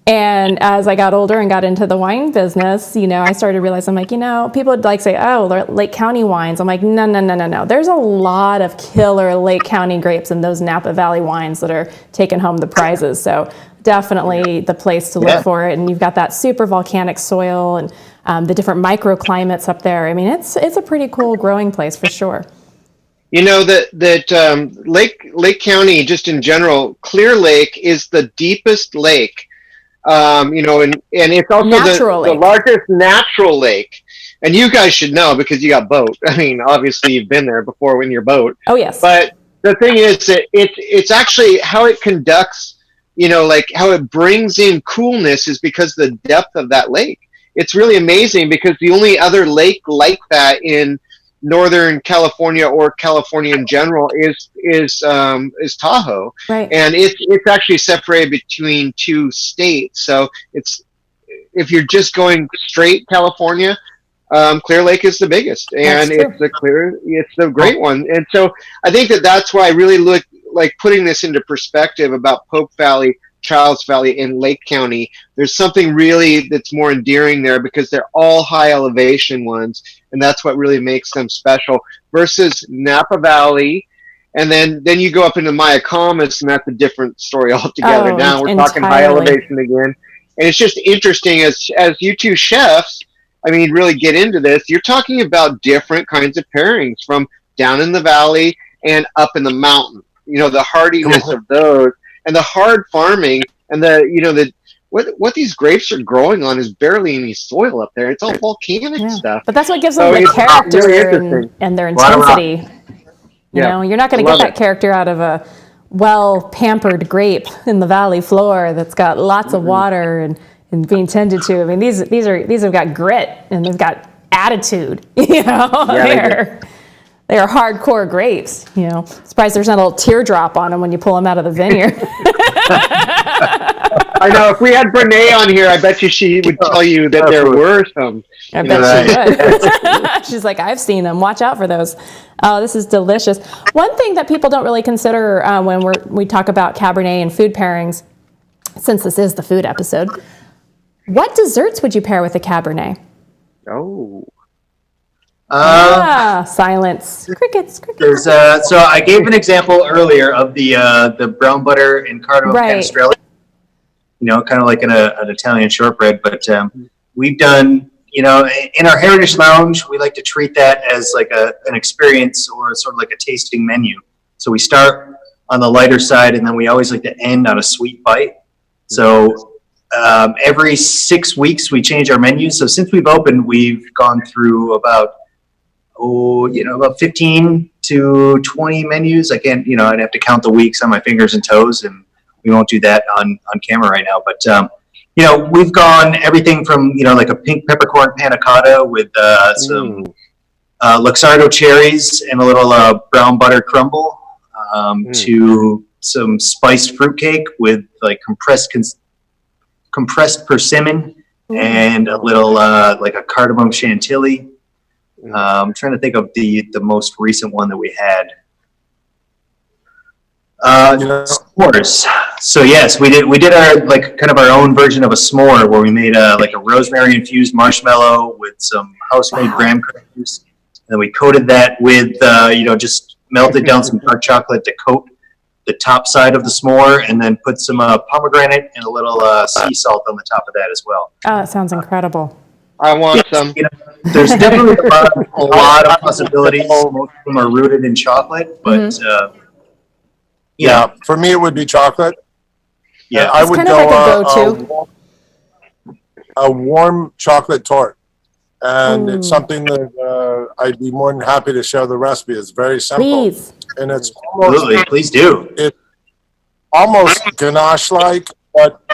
And as I got older and got into the wine business, you know, I started to realize, I'm like, you know, people would like say, oh, they're Lake County wines. I'm like, no. There's a lot of killer Lake County grapes in those Napa Valley wines that are taking home the prizes. So definitely the place to look for it. And you've got that super volcanic soil, and the different microclimates up there. I mean, it's a pretty cool growing place for sure. You know that Lake County, just in general, Clear Lake is the deepest lake. You know, and it's also the largest natural lake. And you guys should know because you got boat. I mean, obviously you've been there before in your boat. Oh yes. But the thing is that it's actually how it conducts, you know, like how it brings in coolness is because the depth of that lake. It's really amazing because the only other lake like that in Northern California or California in general is Tahoe, right? And it's actually separated between two states. So if you're just going straight California, Clear Lake is the biggest, and it's the great one. And so I think that's why I really look like putting this into perspective about Pope Valley, Childs Valley, and Lake County. There's something really that's more endearing there because they're all high elevation ones, and that's what really makes them special versus Napa Valley. And then you go up into Mayacamas, and that's a different story altogether. Now we're talking high elevation again. And it's just interesting as you two chefs, I mean, really get into this, you're talking about different kinds of pairings from down in the valley and up in the mountain. You know, the hardiness of those. And the hard farming, and what these grapes are growing on is barely any soil up there. It's all volcanic stuff. But that's what gives them the character really and their intensity. You know, you're not going to get that character out of a well-pampered grape in the valley floor that's got lots of water and being tended to. I mean, these have got grit and they've got attitude. You know, they are hardcore grapes, you know. Surprised there's not a little teardrop on them when you pull them out of the vineyard. I know. If we had Brene on here, I bet you she would tell you that there were some. I bet she would. She's like, I've seen them. Watch out for those. Oh, this is delicious. One thing that people don't really consider when we talk about Cabernet and food pairings, since this is the food episode, what desserts would you pair with a Cabernet? Oh. Silence. Crickets. So I gave an example earlier of the brown butter and cardamom canestrelli. You know, kind of like an Italian shortbread. But we've done, you know, in our Heritage Lounge, we like to treat that as like an experience or sort of like a tasting menu. So we start on the lighter side, and then we always like to end on a sweet bite. So every 6 weeks we change our menus. So since we've opened, we've gone through about 15 to 20 menus. I can't, you know, I'd have to count the weeks on my fingers and toes, and we won't do that on camera right now. But, you know, we've gone everything from, you know, like a pink peppercorn panna cotta with some Luxardo cherries and a little brown butter crumble to some spiced fruitcake with like compressed persimmon and a little like a cardamom chantilly. I'm trying to think of the most recent one that we had. S'mores. So yes, we did our like kind of our own version of a s'more where we made like a rosemary infused marshmallow with some house made graham crackers, and then we coated that with just melted down some dark chocolate to coat the top side of the s'more, and then put some pomegranate and a little sea salt on the top of that as well. Oh, that sounds incredible. I want some. There's definitely a lot of possibilities. Most of them are rooted in chocolate, but yeah, for me it would be chocolate. Yeah, I It's would kind of like a go a warm chocolate tort, and it's something that I'd be more than happy to share the recipe. It's very simple, Please. and it's absolutely. Please do. It's almost ganache-like,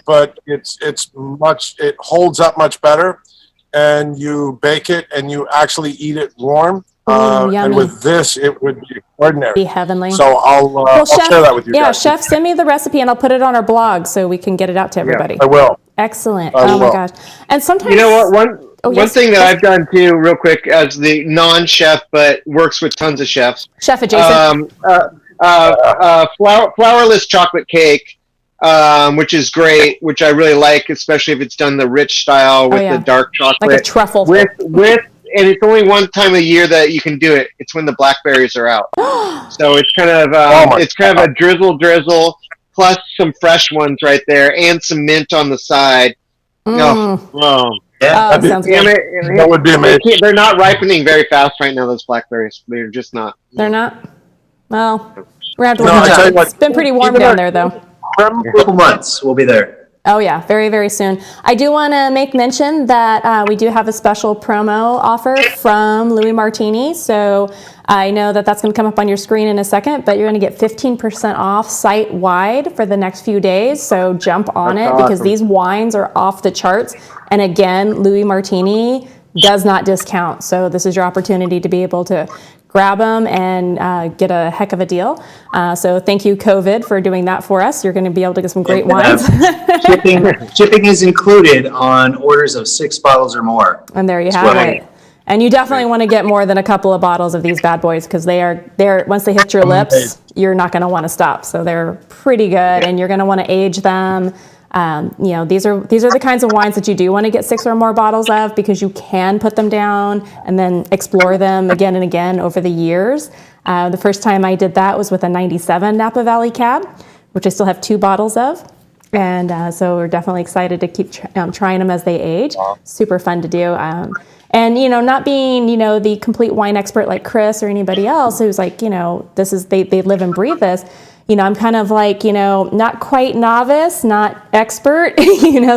but it holds up much better, and you bake it and you actually eat it warm. And yummy. with this, it would be extraordinary. Be heavenly. So I'll Chef, share that with you yeah, guys. Chef, send me the recipe and I'll put it on our blog so we can get it out to everybody. I will. Excellent. I Oh my will. gosh. And sometimes You know what? One yes, thing that I've done too, real quick, as the non-chef but works with tons of chefs. Chef adjacent. Flourless chocolate cake, which is great, which I really like, especially if it's done the rich style with the dark chocolate. Like a truffle. And it's only one time a year that you can do it. It's when the blackberries are out. So it's kind of a drizzle plus some fresh ones right there and some mint on the side. Yeah. Sounds good. That would be amazing. They're not ripening very fast right now, those blackberries. They're just not. They're not? Well, we're going to have to No, work I on tell you that. what, It's been pretty warm even down there, though. A couple months, we'll be there. Oh yeah, very, very soon. I do want to make mention that we do have a special promo offer from Louis Martini. So I know that that's going to come up on your screen in a second, but you're going to get 15% off site-wide for the next few days. So jump on it because these wines are off the charts. And again, Louis Martini does not discount. So this is your opportunity to be able to grab them and get a heck of a deal. So thank you, COVID, for doing that for us. You're going to be able to get some great wines. Shipping is included on orders of 6 bottles or more. And there you have it. And you definitely want to get more than a couple of bottles of these bad boys because they're once they hit your lips, you're not going to want to stop. So they're pretty good, and you're going to want to age them. These are the kinds of wines that you do want to get 6 or more bottles of because you can put them down and then explore them again and again over the years. The first time I did that was with a 97 Napa Valley cab, which I still have 2 bottles of. And so we're definitely excited to keep trying them as they age. Wow. Super fun to do. And, not being, the complete wine expert like Chris or anybody else who's like, they live and breathe this. I'm kind of like, not quite novice, not expert,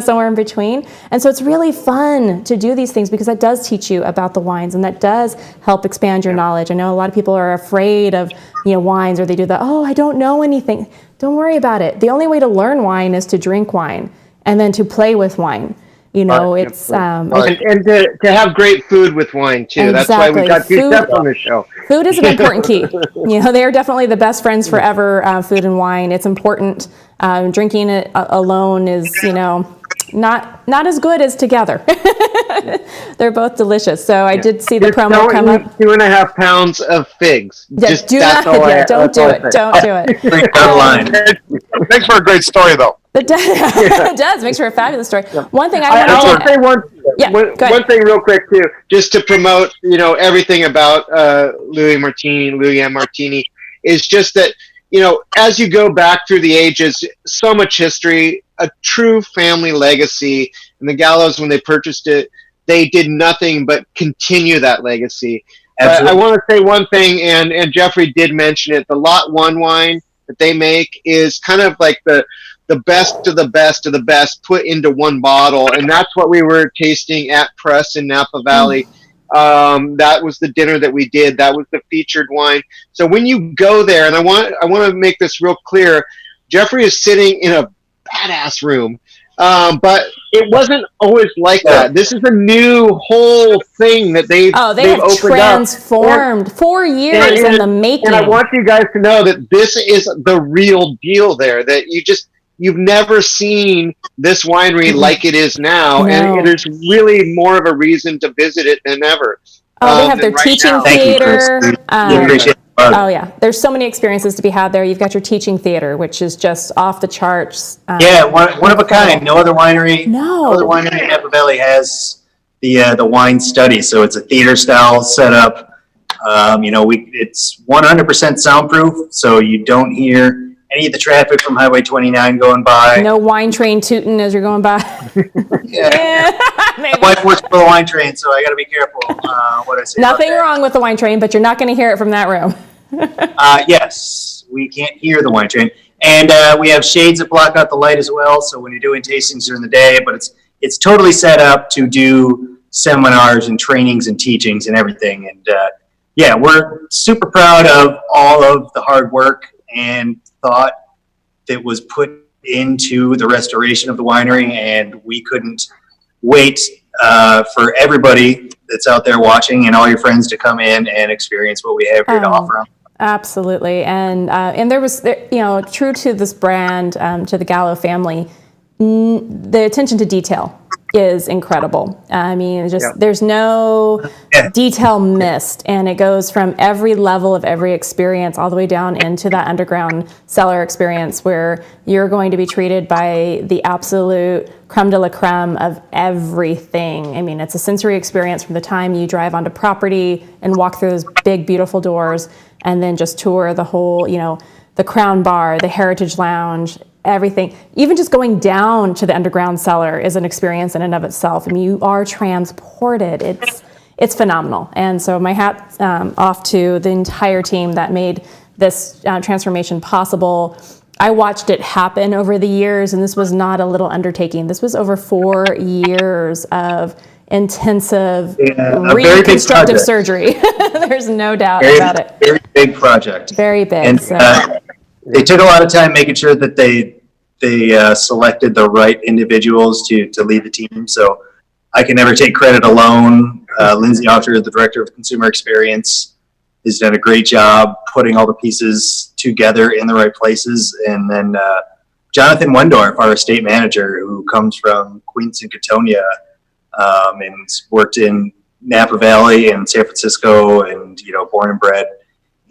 somewhere in between. And so it's really fun to do these things because that does teach you about the wines and that does help expand your knowledge. I know a lot of people are afraid of, wines or they do the, I don't know anything. Don't worry about it. The only way to learn wine is to drink wine and then to play with wine. It's and to have great food with wine too. Exactly. That's why we got 2 chefs on the show. Food is an important key. They are definitely the best friends forever. Food and wine. It's important. Drinking it alone is, not as good as together. They're both delicious. So I did see the promo come up. 2.5 pounds of figs. Don't do it. Don't do it. Thanks for a great story, though. It does. Makes for a fabulous story. One thing I want to say one thing real quick too, just to promote, everything about Louis and Martini is just that, as you go back through the ages, so much history, a true family legacy. And the Gallos, when they purchased it, they did nothing but continue that legacy. I want to say one thing, and Jeffrey did mention it. The Lot 1 wine that they make is kind of like the best of the best of the best put into one bottle, and that's what we were tasting at Press in Napa Valley. That was the dinner that we did. That was the featured wine. So when you go there, and I want to make this real clear, Jeffrey is sitting in a badass room, but it wasn't always like that. This is a new whole thing that they've have opened transformed up. 4 years in the making. And I want you guys to know that this is the real deal there, that you've never seen this winery like it is now, and there's really more of a reason to visit it than ever. They have their teaching theater. We appreciate Oh yeah, there's so many experiences to be had there. You've got your teaching theater, which is just off the charts. Yeah, one of a kind. No other winery. No. Other winery in Napa Valley has the wine study. So it's a theater style setup. It's 100% soundproof, so you don't hear any of the traffic from Highway 29 going by. No wine train tooting as you're going by. Yeah. My wife works for the wine train, so I got to be careful what I say. Nothing wrong with the wine train, but you're not going to hear it from that room. Yes, we can't hear the wine train, and we have shades that block out the light as well. So when you're doing tastings during the day, but it's totally set up to do seminars and trainings and teachings and everything. And yeah, we're super proud of all of the hard work and thought that was put into the restoration of the winery, and we couldn't wait for everybody that's out there watching and all your friends to come in and experience what we have here to offer them. Absolutely, and there was, true to this brand, to the Gallo family, the attention to detail is incredible. I mean, there's no detail missed, and it goes from every level of every experience all the way down into that underground cellar experience where you're going to be treated by the absolute creme de la creme of everything. I mean, it's a sensory experience from the time you drive onto property and walk through those big, beautiful doors, and then just tour the whole, the Crown Bar, the Heritage Lounge, everything. Even just going down to the underground cellar is an experience in and of itself. I mean, you are transported. It's phenomenal. And so my hat's off to the entire team that made this transformation possible. I watched it happen over the years, and this was not a little undertaking. This was over 4 years of intensive reconstructive surgery. There's no doubt about it. Very big project. Very big. And they took a lot of time making sure that they selected the right individuals to lead the team. So I can never take credit alone. Lindsay Ofter, the director of consumer experience, has done a great job putting all the pieces together in the right places. And then Jonathan Wendorf, our estate manager, who comes from Queens and Katonia, and worked in Napa Valley and San Francisco, and born and bred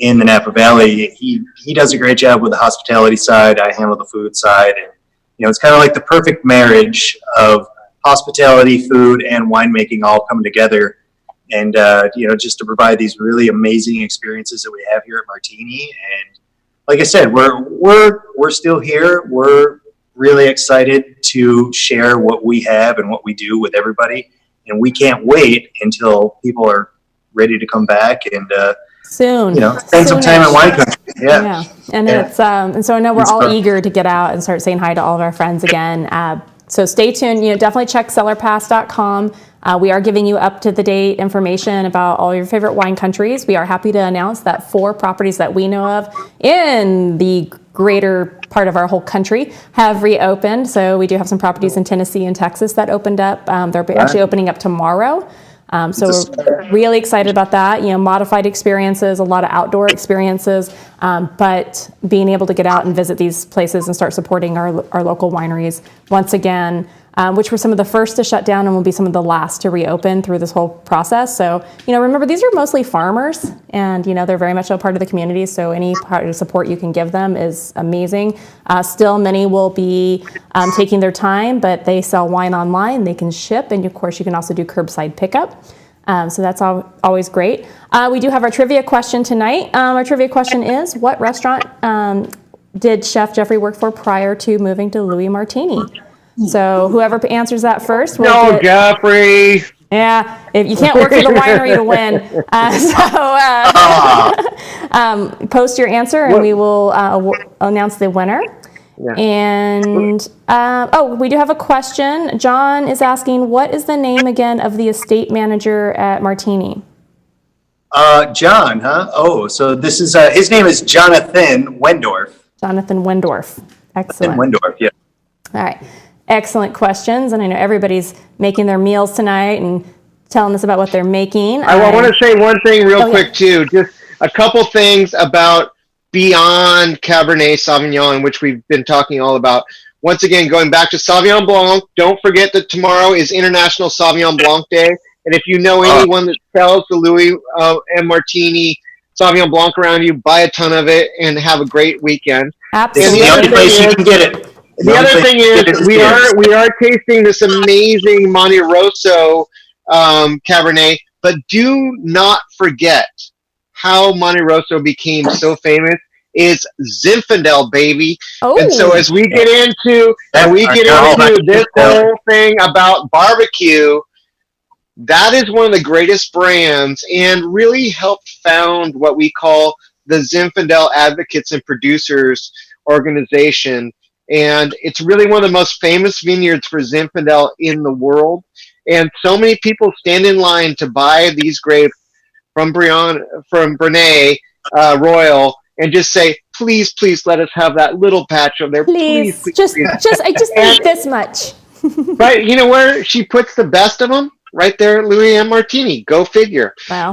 in the Napa Valley. He does a great job with the hospitality side. I handle the food side, and it's kind of like the perfect marriage of hospitality, food, and winemaking all come together. And just to provide these really amazing experiences that we have here at Martini. And like I said, we're still here. We're really excited to share what we have and what we do with everybody, and we can't wait until people are ready to come back and soon spend some time in wine country. It's and so I know we're all eager to get out and start saying hi to all of our friends again. So stay tuned. Definitely check CellarPass.com. We are giving you up-to-the-date information about all your favorite wine countries. We are happy to announce that 4 properties that we know of in the greater part of our whole country have reopened. So we do have some properties in Tennessee and Texas that opened up. They're actually opening up tomorrow. So we're really excited about that. Modified experiences, a lot of outdoor experiences, but being able to get out and visit these places and start supporting our local wineries once again, which were some of the first to shut down and will be some of the last to reopen through this whole process. So, remember, these are mostly farmers, and, they're very much a part of the community. So any part of support you can give them is amazing. Still, many will be taking their time, but they sell wine online. They can ship, and of course, you can also do curbside pickup. So that's always great. We do have our trivia question tonight. Our trivia question is, what restaurant did Chef Jeffery work for prior to moving to Louis Martini? So whoever answers that first will Jeffrey. Yeah, if you can't work for the winery to win. Post your answer, and we will announce the winner. Yeah. And we do have a question. John is asking, what is the name again of the estate manager at Martini? John, huh? Oh, so this is his name is Jonathan Wendorf. Jonathan Wendorf. Excellent. Wendorf, yeah. All right. Excellent questions, and I know everybody's making their meals tonight and telling us about what they're making. I want to say one thing real quick, too. Just a couple things about beyond Cabernet Sauvignon, which we've been talking all about. Once again, going back to Sauvignon Blanc, don't forget that tomorrow is International Sauvignon Blanc Day, and if you know anyone that sells the Louis and Martini Sauvignon Blanc around you, buy a ton of it, and have a great weekend. This is Absolutely. the only place you can get it. The other thing is we are tasting this amazing Monte Rosso Cabernet, but do not forget how Monte Rosso became so famous is Zinfandel, baby. Oh. And so as we get into this whole thing about barbecue, that is one of the greatest brands and really helped found what we call the Zinfandel Advocates and Producers organization. And it's really one of the most famous vineyards for Zinfandel in the world. And so many people stand in line to buy these grapes from Brene Royal and just say, please, please let us have that little patch of there. Please, just I just need this much. But you know where she puts the best of them? Right there, Louis Martini. Go figure. Wow.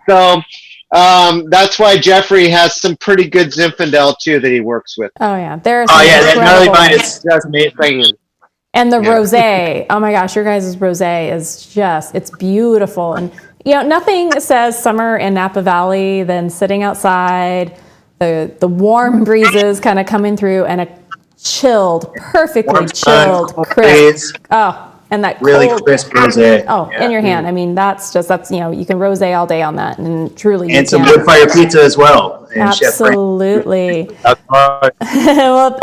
That's why Jeffrey has some pretty good Zinfandel too that he works with. Oh yeah, there's. That gnarly vine is Just amazing. And the rosé. Oh my gosh, your guys' rosé is it's beautiful. And nothing says summer in Napa Valley than sitting outside, the warm breezes kind of coming through, and a perfectly chilled, crisp. Oh. And that really cold, crisp rosé. Oh, in your hand. I mean, that's you can rosé all day on that, and truly. And some wood fire pizza as well. Absolutely. That's right. Well,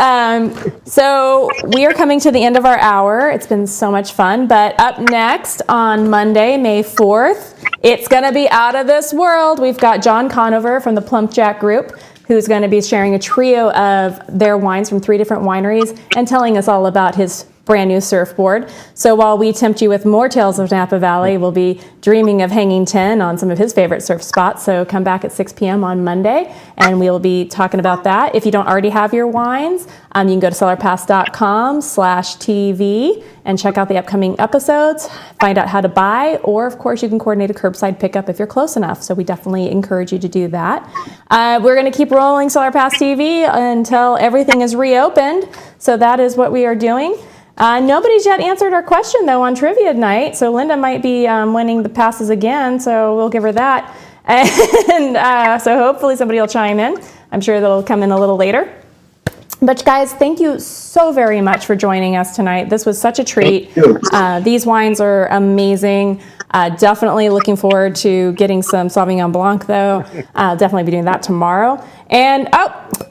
so we are coming to the end of our hour. It's been so much fun. But up next on Monday, May 4th, it's going to be out of this world. We've got John Conover from the Plump Jack Group, who's going to be sharing a trio of their wines from 3 different wineries and telling us all about his brand new surfboard. So while we tempt you with more tales of Napa Valley, we'll be dreaming of hanging 10 on some of his favorite surf spots. So come back at 6 p.m. on Monday, and we'll be talking about that. If you don't already have your wines, you can go to CellarPass.com/TV and check out the upcoming episodes, find out how to buy, or of course you can coordinate a curbside pickup if you're close enough. So we definitely encourage you to do that. We're going to keep rolling Cellar Pass TV until everything is reopened. So that is what we are doing. Nobody's yet answered our question, though, on trivia night. So Linda might be winning the passes again, so we'll give her that. And so hopefully somebody will chime in. I'm sure they'll come in a little later. But guys, thank you so very much for joining us tonight. This was such a treat. These wines are amazing. Definitely looking forward to getting some Sauvignon Blanc, though. Definitely be doing that tomorrow. And,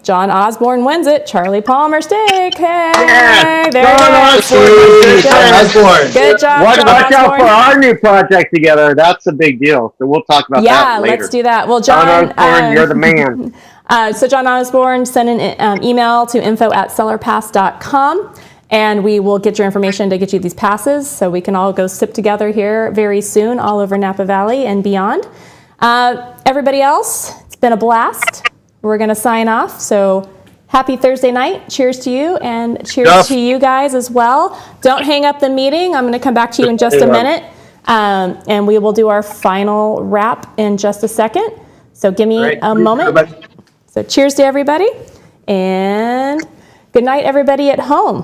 John Osborne wins it. Charlie Palmer steak. Hey, Yeah. there John it is. Osborne. Good job, Watch John out Osborne. for our new project together. That's a big deal. So we'll talk about that later. Yeah, let's do that. Well, John Osborne, you're the man. So John Osborne, send an email to info@cellarpass.com, and we will get your information to get you these passes so we can all go sip together here very soon all over Napa Valley and beyond. Everybody else, it's been a blast. We're going to sign off. So happy Thursday night. Cheers to you, and cheers to you guys as well. Don't hang up the meeting. I'm going to come back to you in just a minute, and we will do our final wrap in just a second. So give me a moment. So cheers to everybody, and good night, everybody at home.